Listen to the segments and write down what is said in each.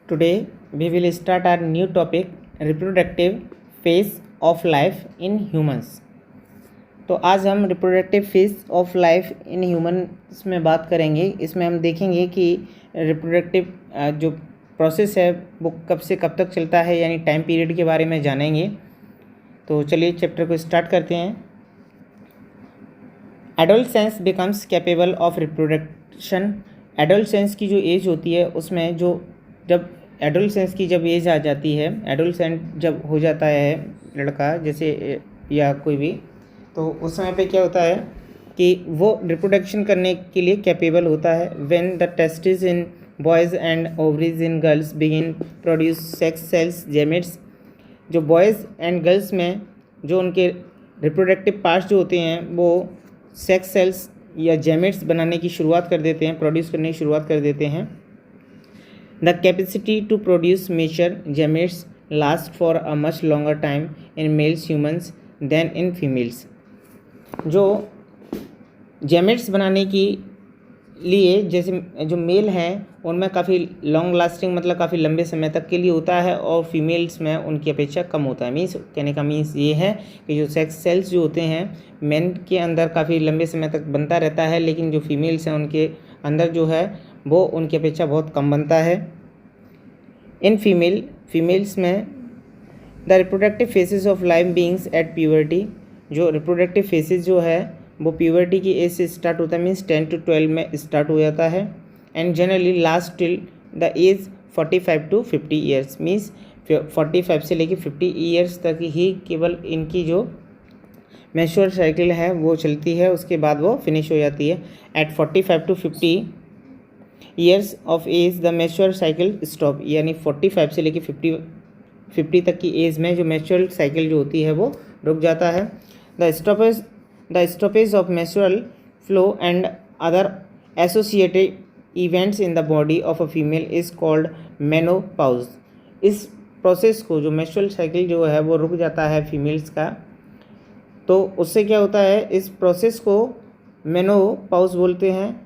Today we will start our new topic reproductive phase of life in humans। तो आज हम reproductive phase of life in humans में बात करेंगे। इसमें हम देखेंगे कि रिप्रोडक्टिव जो प्रोसेस है वो कब से कब तक चलता है, यानी टाइम पीरियड के बारे में जानेंगे। तो चलिए चैप्टर को स्टार्ट करते हैं। Adolescence becomes capable of reproduction. Adolescence की जो एज होती है उसमें जब एडोलसेंस की जब एज आ जाती है, एडोलसेंट जब हो जाता है लड़का जैसे या कोई भी, तो उस समय पे क्या होता है कि वो रिप्रोडक्शन करने के लिए कैपेबल होता है। When the testis in boys and ovaries in girls begin produce sex cells gametes. जो बॉयज़ एंड गर्ल्स में जो उनके रिप्रोडक्टिव पार्ट्स जो होते हैं वो सेक्स सेल्स या गैमेट्स बनाने की शुरुआत कर देते हैं, प्रोड्यूस करने की शुरुआत कर देते हैं। The capacity to produce mature gametes last for a much longer time in males humans than in females. जो गैमेट्स बनाने की लिए जैसे जो मेल हैं उनमें काफ़ी लॉन्ग लास्टिंग, मतलब काफ़ी लंबे समय तक के लिए होता है, और फीमेल्स में उनकी अपेक्षा कम होता है। मीन्स कहने का मीन्स ये है कि जो सेक्स सेल्स जो होते हैं मेन के अंदर काफ़ी लंबे समय तक बनता रहता है, लेकिन जो फीमेल्स हैं उनके अंदर जो है वो उनकी अपेक्षा बहुत कम बनता है। इन फीमेल्स में the reproductive faces of life beings at puberty. जो रिप्रोडक्टिव फेसेस जो है वो प्यूबर्टी की एज से स्टार्ट होता है, मीन्स 10 to 12 में स्टार्ट हो जाता है, and generally last till the age 45 to 50 years. Means 45 से लेकर 50 ईयर्स तक ही केवल इनकी जो मेंस्ट्रुअल साइकिल है वो चलती है, उसके बाद वो फिनिश हो जाती है। At 45 to 50 years of age the menstrual cycle stop, यानी 45 से लेकर 50 तक की एज में जो मेंस्ट्रुअल साइकिल जो होती है वो रुक जाता है। The stoppage of menstrual flow and other associated events in the body of a female is called menopause. इस प्रोसेस को, जो मेंस्ट्रुअल साइकिल जो है वो रुक जाता है फीमेल्स का, तो उससे क्या होता है, इस प्रोसेस को मेनोपॉज बोलते हैं,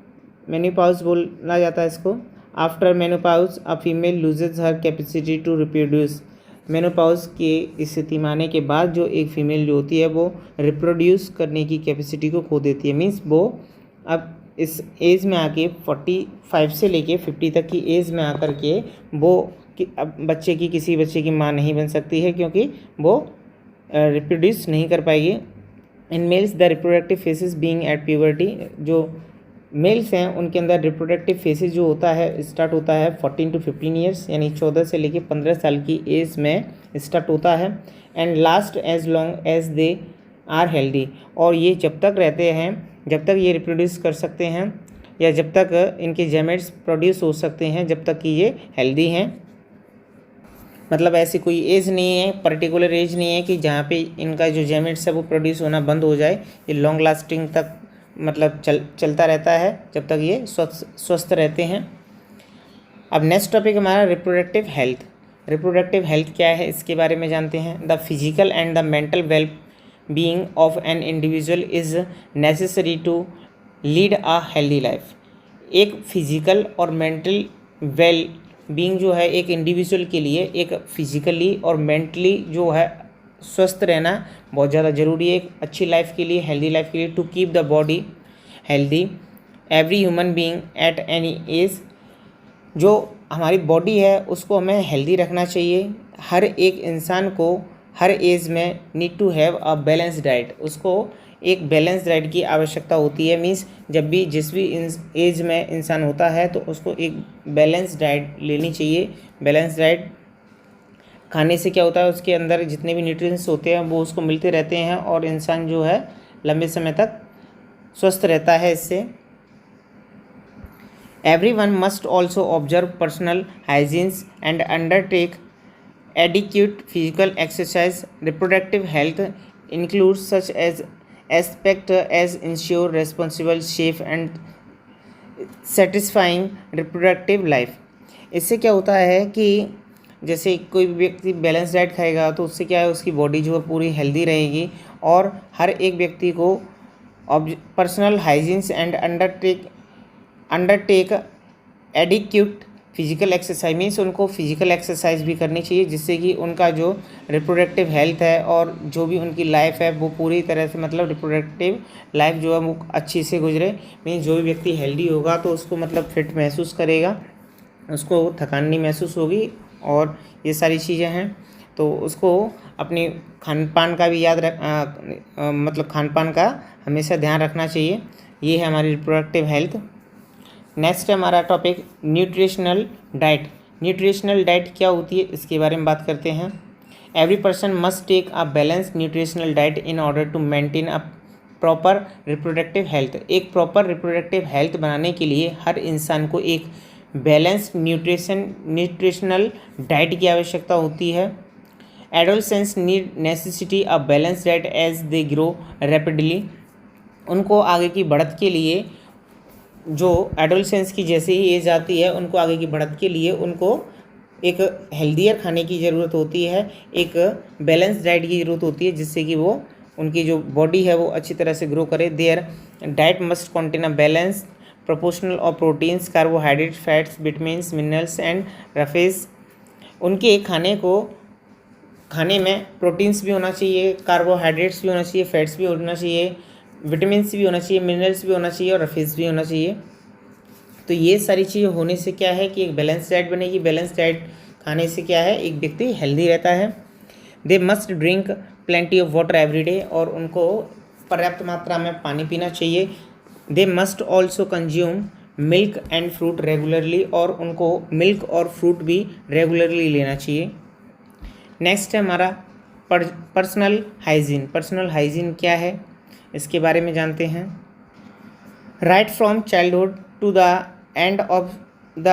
मेनोपॉज बोला जाता है इसको। After menopause a female loses her capacity to reproduce. Menopause की स्थिति में आने के बाद जो एक फीमेल जो होती है वो रिप्रोड्यूस करने की कैपेसिटी को खो देती है। मीन्स वो अब इस एज में आके 45 से लेके 50 तक की एज में आकर के वो अब किसी बच्चे की माँ नहीं बन सकती है, क्योंकि वो रिप्रोड्यूस नहीं कर पाएगी। In males the reproductive faces being at puberty. जो मेल्स हैं उनके अंदर रिप्रोडक्टिव फेसेस जो होता है स्टार्ट होता है 14 to 15 ईयर्स, यानी 14 से लेकर 15 साल की एज में स्टार्ट होता है, and last as long as they are healthy. और ये जब तक रहते हैं, जब तक ये रिप्रोड्यूस कर सकते हैं या जब तक इनके गैमेट्स प्रोड्यूस हो सकते हैं, जब तक कि ये हेल्दी हैं। मतलब ऐसी कोई एज नहीं है, पर्टिकुलर एज नहीं है कि जहाँ पे इनका जो गैमेट्स है वो प्रोड्यूस होना बंद हो जाए। ये लॉन्ग लास्टिंग तक मतलब चलता रहता है जब तक ये स्वस्थ रहते हैं। अब नेक्स्ट टॉपिक हमारा रिप्रोडक्टिव हेल्थ। रिप्रोडक्टिव हेल्थ क्या है इसके बारे में जानते हैं। The physical and the mental well being of an individual is necessary to lead a healthy life. एक फिजिकल और मेंटल वेल बीइंग जो है एक इंडिविजुअल के लिए, एक फिजिकली और मेंटली जो है स्वस्थ रहना बहुत ज़्यादा ज़रूरी है एक अच्छी लाइफ के लिए, हेल्दी लाइफ के लिए। To keep the body healthy every human being at any age. जो हमारी बॉडी है उसको हमें हेल्दी रखना चाहिए। हर एक इंसान को हर एज में need to have a balance diet. उसको एक बैलेंस डाइट की आवश्यकता होती है। मीन्स जब भी जिस भी एज में इंसान होता है तो उसको एक बैलेंस डाइट लेनी चाहिए। बैलेंस डाइट खाने से क्या होता है, उसके अंदर जितने भी न्यूट्रिएंट्स होते हैं वो उसको मिलते रहते हैं और इंसान जो है लंबे समय तक स्वस्थ रहता है इससे। Everyone must also observe personal hygienes and undertake adequate physical exercise. Reproductive health includes such as aspect as ensure responsible safe and satisfying reproductive life. इससे क्या होता है कि जैसे कोई व्यक्ति बैलेंस डाइट खाएगा तो उससे क्या है, उसकी बॉडी जो है पूरी हेल्दी रहेगी, और हर एक व्यक्ति को personal hygienes and undertake adequate physical exercise means उनको फिजिकल एक्सरसाइज भी करनी चाहिए, जिससे कि उनका जो रिप्रोडक्टिव हेल्थ है और जो भी उनकी लाइफ है वो पूरी तरह से मतलब रिप्रोडक्टिव लाइफ जो है वो अच्छी से गुजरे। मीन्स जो भी व्यक्ति हेल्दी होगा तो उसको मतलब फिट महसूस करेगा, उसको थकान नहीं महसूस होगी और ये सारी चीज़ें हैं। तो उसको अपनी खान पान का भी मतलब खान पान का हमेशा ध्यान रखना चाहिए। ये है हमारी रिप्रोडक्टिव हेल्थ। नेक्स्ट है हमारा topic nutritional diet. Nutritional diet क्या होती है इसके बारे में बात करते हैं। Every person must take a balance nutritional diet in order to maintain a proper reproductive health. एक प्रॉपर रिप्रोडक्टिव हेल्थ बनाने के लिए हर इंसान को एक बैलेंस न्यूट्रिशनल डाइट की आवश्यकता होती है। Adolescence need necessity a balance diet as they grow rapidly. उनको आगे की बढ़त के लिए, जो एडोलसेंस की जैसे ही एज आती है, उनको आगे की बढ़त के लिए उनको एक हेल्दियर खाने की ज़रूरत होती है, एक बैलेंस डाइट की ज़रूरत होती है, जिससे कि वो उनकी जो बॉडी है वो अच्छी तरह से ग्रो करे। Their diet must contain a balance proportional of proteins, carbohydrate, fats, vitamins, minerals and roughage. उनके खाने में प्रोटीन्स भी होना चाहिए, कार्बोहाइड्रेट्स भी होना चाहिए, फैट्स भी होना चाहिए, विटामिन्स भी होना चाहिए, मिनरल्स भी होना चाहिए और रफेज भी होना चाहिए। तो ये सारी चीज़ें होने से क्या है कि एक बैलेंस डाइट बनेगी। बैलेंस डाइट खाने से क्या है, एक व्यक्ति हेल्दी रहता है। They must drink plenty of water every day, और उनको पर्याप्त मात्रा में पानी पीना चाहिए। They must also consume milk and fruit regularly, और उनको मिल्क और फ्रूट भी रेगुलरली लेना चाहिए। नेक्स्ट है हमारा पर्सनल हाइजीन। पर्सनल हाइजीन क्या है इसके बारे में जानते हैं। Right from childhood to the end of the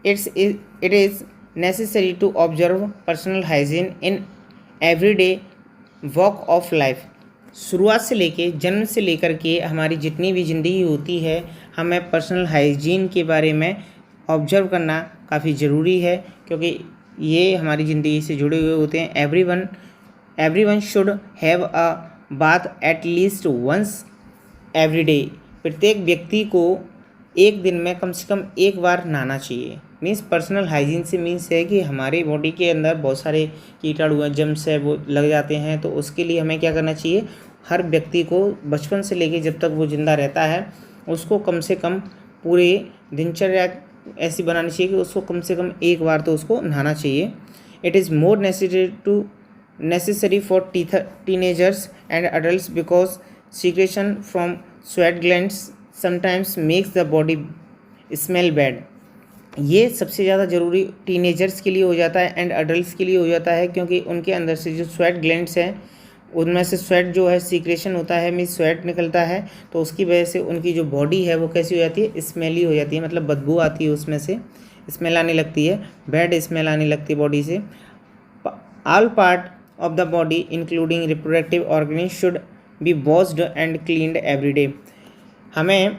it is necessary to observe personal hygiene in everyday walk of life. शुरुआत से लेके जन्म से लेकर के हमारी जितनी भी ज़िंदगी होती है, हमें पर्सनल हाइजीन के बारे में ऑब्जर्व करना काफ़ी ज़रूरी है, क्योंकि ये हमारी ज़िंदगी से जुड़े हुए होते हैं। Everyone should have a bath at least once every day. प्रत्येक व्यक्ति को एक दिन में कम से कम एक बार नहाना चाहिए। मीन्स पर्सनल हाइजीन से मीन्स है कि हमारी बॉडी के अंदर बहुत सारे कीटाणु हैं, जर्म्स है, वो लग जाते हैं। तो उसके लिए हमें क्या करना चाहिए, हर व्यक्ति को बचपन से लेकर जब तक वो ज़िंदा रहता है उसको कम से कम पूरे दिनचर्या ऐसी बनानी चाहिए कि उसको कम से कम एक बार तो उसको नहाना चाहिए। It is more necessary for teenagers and adults because secretion from sweat glands sometimes makes the body smell bad। ये सबसे ज़्यादा ज़रूरी टीनेजर्स के लिए हो जाता है एंड अडल्ट्स के लिए हो जाता है, क्योंकि उनके अंदर से जो स्वेट ग्लैंड्स हैं उनमें से स्वेट जो है सीक्रेशन होता है, मीन स्वेट निकलता है। तो उसकी वजह से उनकी जो बॉडी है वो कैसी हो जाती है, स्मेली हो जाती है, मतलब बदबू आती है, उसमें से स्मेल आने लगती है, बैड स्मेल आने लगती है बॉडी से। All part of the body including reproductive organs should be washed and cleaned every day। हमें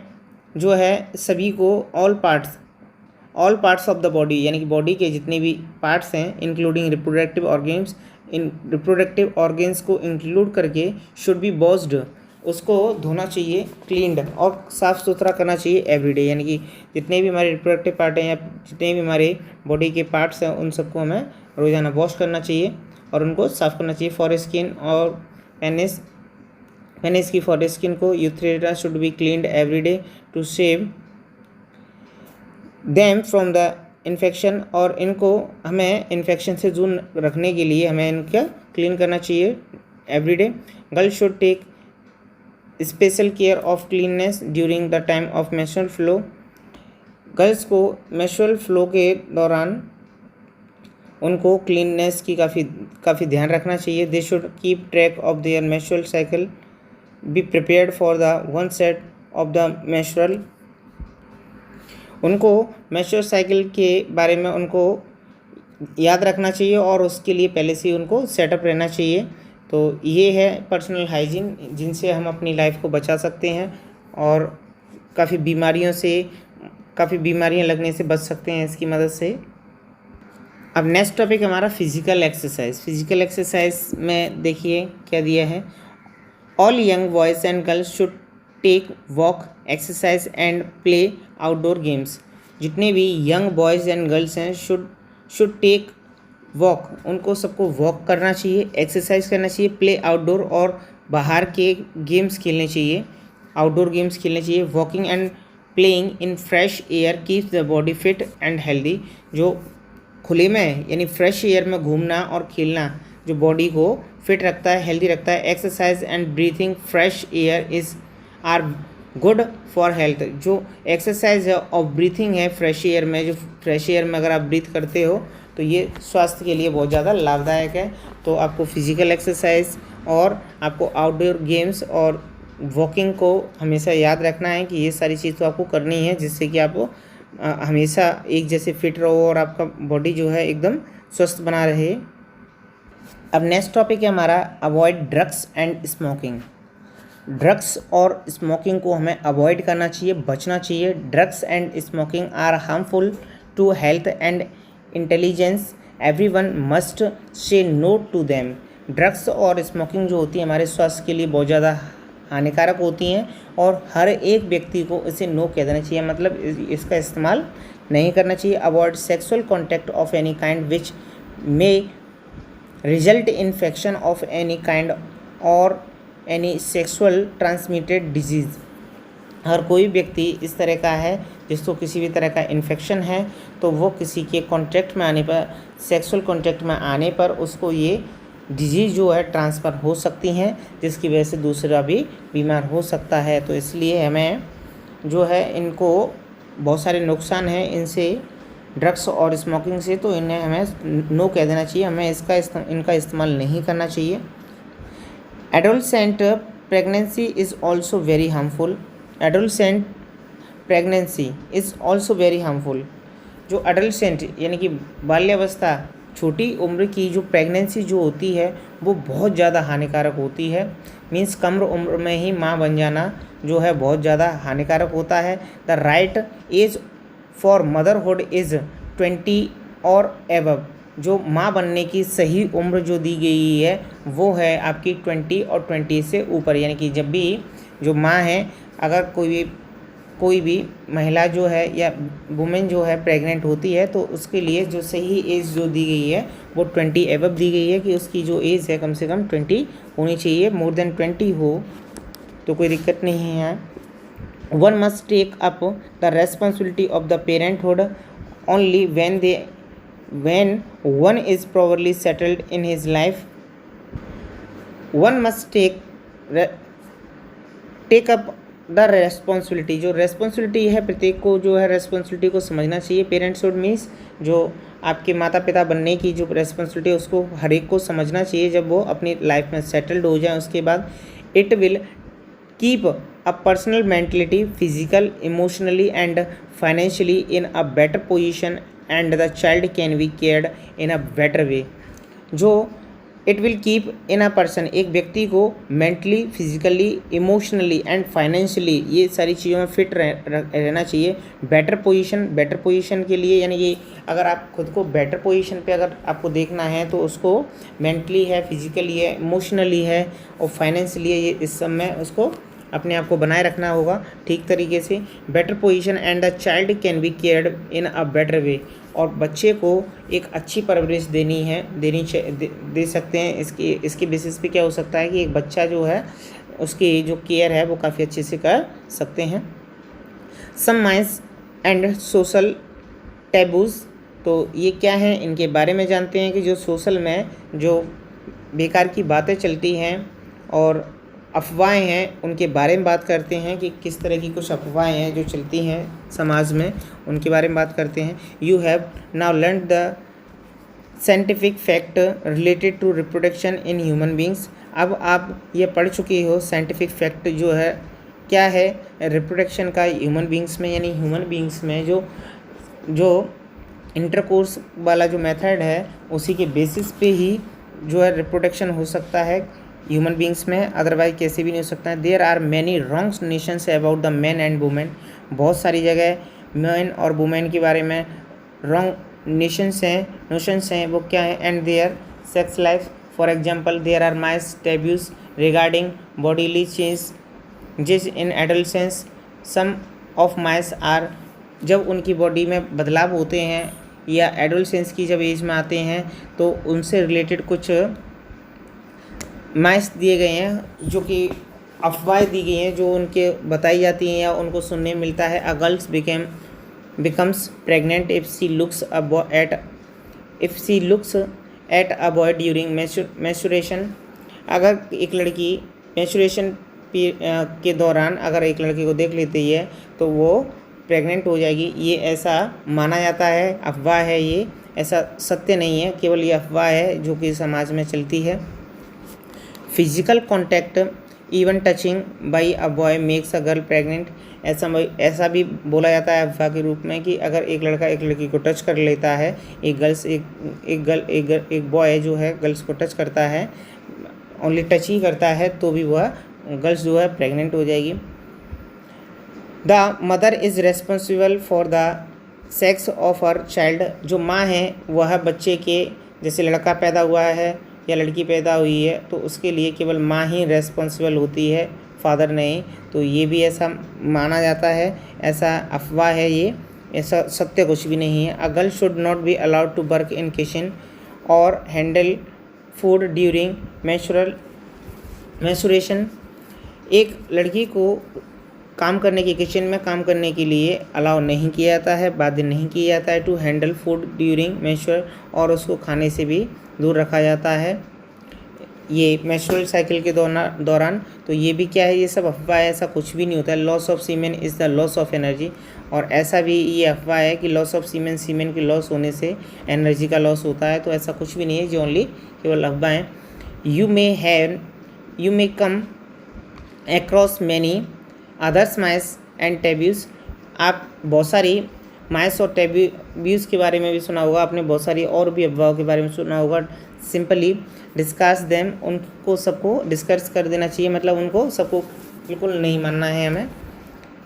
जो है सभी को all parts of the body, यानी कि बॉडी के जितने भी पार्ट्स हैं इंक्लूडिंग रिप्रोडक्टिव ऑर्गन्स, इन रिप्रोडक्टिव ऑर्गन्स को इंक्लूड करके शुड बी वॉश्ड, उसको धोना चाहिए, क्लीन्ड और साफ़ सुथरा करना चाहिए एवरीडे। यानी कि जितने भी हमारे रिप्रोडक्टिव पार्ट हैं या जितने भी हमारे बॉडी के पार्ट्स हैं उन सबको हमें रोज़ाना वॉश करना चाहिए और उनको साफ़ करना चाहिए। फॉर स्किन और पेनिस की फॉर स्किन को urethra should be cleaned every day to save them from the infection, और इनको हमें इन्फेक्शन से दूर रखने के लिए हमें इनका क्लीन करना चाहिए every day. Girl should take special care of cleanness during the time of menstrual flow. Girls को मेंस्ट्रुअल फ्लो के दौरान उनको क्लीननेस की काफ़ी ध्यान रखना चाहिए। They should keep track of their menstrual cycle, be prepared for the onset of the menstrual. उनको मेंस्ट्रुअल साइकिल के बारे में उनको याद रखना चाहिए और उसके लिए पहले से ही उनको सेटअप रहना चाहिए। तो ये है पर्सनल हाइजीन, जिनसे हम अपनी लाइफ को बचा सकते हैं और काफ़ी बीमारियां लगने से बच सकते हैं इसकी मदद से। अब नेक्स्ट टॉपिक हमारा फिजिकल एक्सरसाइज। फिजिकल एक्सरसाइज में देखिए क्या दिया है। All young boys and girls should take walk, exercise and play outdoor games. जितने भी यंग बॉयज़ एंड गर्ल्स हैं शुड टेक वॉक, उनको सबको वॉक करना चाहिए, एक्सरसाइज करना चाहिए, प्ले आउटडोर और बाहर के गेम्स खेलने चाहिए, आउटडोर गेम्स खेलने चाहिए। Walking and playing in fresh air keeps the body fit and healthy, जो खुले में यानी फ्रेश एयर में घूमना और खेलना जो बॉडी को फिट रखता है, हेल्दी रखता है। Exercise and breathing fresh air is are good for health, जो एक्सरसाइज है और ब्रीथिंग है फ्रेश एयर में, जो फ्रेश एयर में अगर आप ब्रीथ करते हो तो ये स्वास्थ्य के लिए बहुत ज़्यादा लाभदायक है। तो आपको फिजिकल एक्सरसाइज और आपको आउटडोर गेम्स और वॉकिंग को हमेशा याद रखना है कि ये सारी चीज़ तो आपको करनी है, जिससे कि आप हमेशा एक जैसे फिट रहो और आपका बॉडी जो है एकदम स्वस्थ बना रहे। अब नेक्स्ट टॉपिक है हमारा avoid drugs and smoking. Drugs और स्मोकिंग को हमें अवॉइड करना चाहिए, बचना चाहिए। Drugs and smoking are harmful to health and intelligence, everyone must say no to them. Drugs और स्मोकिंग जो होती है हमारे स्वास्थ्य के लिए बहुत ज़्यादा हानिकारक होती हैं और हर एक व्यक्ति को इसे नो कह देना चाहिए, मतलब इसका इस्तेमाल नहीं करना चाहिए। Avoid sexual contact of any kind which may result infection of any kind और एनी सेक्सुअल ट्रांसमिटेड डिजीज़। हर कोई व्यक्ति इस तरह का है जिसको किसी भी तरह का इन्फेक्शन है तो वो किसी के कॉन्टैक्ट में आने पर, सेक्सुअल कॉन्टैक्ट में आने पर उसको ये डिजीज़ जो है ट्रांसफ़र हो सकती हैं, जिसकी वजह से दूसरा भी बीमार हो सकता है। तो इसलिए हमें जो है इनको बहुत सारे नुकसान हैं इनसे, ड्रग्स और स्मोकिंग से, तो इन्हें हमें नो कह देना चाहिए, हमें इनका इस्तेमाल नहीं करना चाहिए। Adolescent pregnancy is also very harmful. Adolescent pregnancy is also very harmful. जो एडोलसेंट यानी कि बाल्यावस्था, छोटी उम्र की जो प्रेगनेंसी जो होती है वो बहुत ज़्यादा हानिकारक होती है। मीन्स कम उम्र में ही माँ बन जाना जो है बहुत ज़्यादा हानिकारक होता है। The right age for motherhood is 20 और एबव। जो माँ बनने की सही उम्र जो दी गई है वो है आपकी 20 और 20 से ऊपर, यानी कि जब भी जो माँ है, अगर कोई भी महिला जो है या वुमेन जो है प्रेग्नेंट होती है तो उसके लिए जो सही एज जो दी गई है वो 20 एबव दी गई है, कि उसकी जो एज है कम से कम 20 होनी चाहिए। मोर देन 20 हो तो कोई दिक्कत नहीं है। One must take up the responsibility of the parenthood only when one is properly settled in his life. One must take up the responsibility. जो रेस्पॉन्सिबिलिटी है प्रत्येक को जो है रेस्पॉन्सिबिलिटी को समझना चाहिए। पेरेंट्सहुड मीन्स जो आपके माता पिता बनने की जो रेस्पॉन्सिबिलिटी है उसको हर एक को समझना चाहिए जब वो अपनी लाइफ में सेटल्ड हो जाए। उसके बाद it will keep a personal mentality physical emotionally and financially in a better position and the child can be cared in a better way. जो it will keep in a person, एक व्यक्ति को mentally, physically, emotionally and financially ये सारी चीज़ों में fit रहना चाहिए। बेटर पोजीशन के लिए, यानी कि अगर आप खुद को बेटर पोजीशन पे अगर आपको देखना है तो उसको मेंटली है, फिजिकली है, इमोशनली है और फाइनेंशियली है, ये इस सब में उसको अपने आप को बनाए रखना होगा ठीक तरीके से। Better position and the child can be cared in a better way. और बच्चे को एक अच्छी परवरिश दे सकते हैं। इसके बेसिस पे क्या हो सकता है कि एक बच्चा जो है उसकी जो केयर है वो काफ़ी अच्छे से कर सकते हैं। सम माइंस एंड सोशल टैबूज, तो ये क्या है इनके बारे में जानते हैं कि जो सोशल में जो बेकार की बातें चलती हैं और अफवाहें हैं उनके बारे में बात करते हैं कि किस तरह की कुछ अफवाहें हैं जो चलती हैं समाज में, उनके बारे में बात करते हैं। You have now learn the scientific fact related to reproduction in human beings. अब आप ये पढ़ चुके हो साइंटिफिक फैक्ट जो है क्या है रिप्रोडक्शन का ह्यूमन बींग्स में, यानी ह्यूमन बींग्स में जो इंटरकोर्स वाला जो मेथड है उसी के बेसिस पे ही जो है रिप्रोडक्शन हो सकता है ह्यूमन बींग्स में, अदरवाइज कैसे भी नहीं हो सकता है। There are many wrong notions about the man and women. बहुत सारी जगह मैन और वुमेन के बारे में रॉन्ग नोशंस हैं वो क्या है, and their sex life. For example there are myths taboos regarding bodily changes in adolescence. Some of myths are जब उनकी बॉडी में बदलाव होते हैं या एडोलसेंस की जब एज में आते हैं तो उनसे रिलेटेड कुछ माइथ्स दिए गए हैं, जो कि अफवाहें दी गई हैं, जो उनके बताई जाती हैं या उनको सुनने मिलता है। अ girls becomes pregnant if she looks at a boy during menstruation। अगर एक लड़की menstruation के दौरान अगर एक लड़के को देख लेती है तो वो प्रेग्नेंट हो जाएगी। ये ऐसा माना जाता है, अफवाह है, ये ऐसा सत्य नहीं है, केवल ये अफवाह है जो कि समाज में चलती है। Physical contact even touching by a boy makes a girl pregnant. ऐसा भी बोला जाता है अफवाह के रूप में कि अगर एक लड़का एक लड़की को टच कर लेता है, एक बॉय जो है गर्ल्स को टच करता है, ओनली टच ही करता है, तो भी वह गर्ल्स जो है प्रेग्नेंट हो जाएगी। The mother is responsible for the sex of her child. जो माँ है वह बच्चे के, जैसे लड़का पैदा हुआ है या लड़की पैदा हुई है तो उसके लिए केवल माँ ही रेस्पॉन्सिबल होती है, फादर नहीं। तो ये भी ऐसा माना जाता है, ऐसा अफवाह है, ये ऐसा सत्य कुछ भी नहीं है। A girl should not be allowed to work in kitchen और हैंडल फूड ड्यूरिंग मेंस्ट्रुएशन। एक लड़की को काम करने की, किचन में काम करने के लिए अलाउ नहीं किया जाता है, बाध्य नहीं किया जाता है। To handle food during menstrual, और उसको खाने से भी दूर रखा जाता है ये मेंस्ट्रुअल साइकिल के दौरान। तो ये भी क्या है, ये सब अफवाह है, ऐसा कुछ भी नहीं होता है। Loss of semen is the loss of energy, और ऐसा भी ये अफवाह है कि लॉस ऑफ सीमेन के लॉस होने से एनर्जी का लॉस होता है। तो ऐसा कुछ भी नहीं है, जो ओनली केवल अफवाह है। You may come across many others myths and taboos. आप बहुत सारी माइस और टेब्यूज़ के बारे में भी सुना होगा आपने, बहुत सारी और भी अफवाहों के बारे में सुना होगा। सिंपली डिस्कस देम, उनको सबको डिस्कस कर देना चाहिए, मतलब उनको सबको बिल्कुल नहीं मानना है हमें।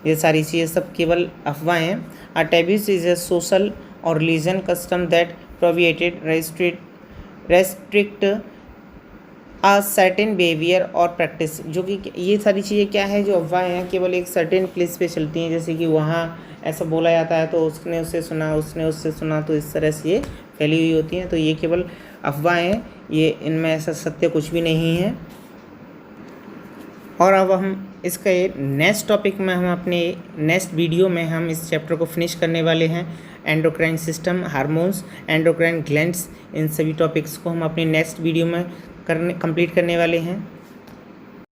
ये सारी चीज़ें सब केवल अफवाहें हैं। अ टेब्यूज़ इज़ ए सोशल और religion custom that prohibited restrict a certain behaviour और प्रैक्टिस। जो कि ये सारी चीज़ें क्या है, जो अफवाहें हैं, केवल एक सर्टेन प्लेस पे चलती हैं। जैसे कि वहाँ ऐसा बोला जाता है तो उसने उससे सुना, उसने उससे सुना, तो इस तरह से ये फैली हुई होती हैं। तो ये केवल अफवाहें हैं, ये इनमें ऐसा सत्य कुछ भी नहीं है। और अब हम इसका नेक्स्ट टॉपिक में, हम अपने नेक्स्ट वीडियो में हम इस चैप्टर को फिनिश करने वाले हैं। Endocrine system, hormones, endocrine glands, इन सभी टॉपिक्स को हम अपने नेक्स्ट वीडियो में कंप्लीट करने वाले हैं।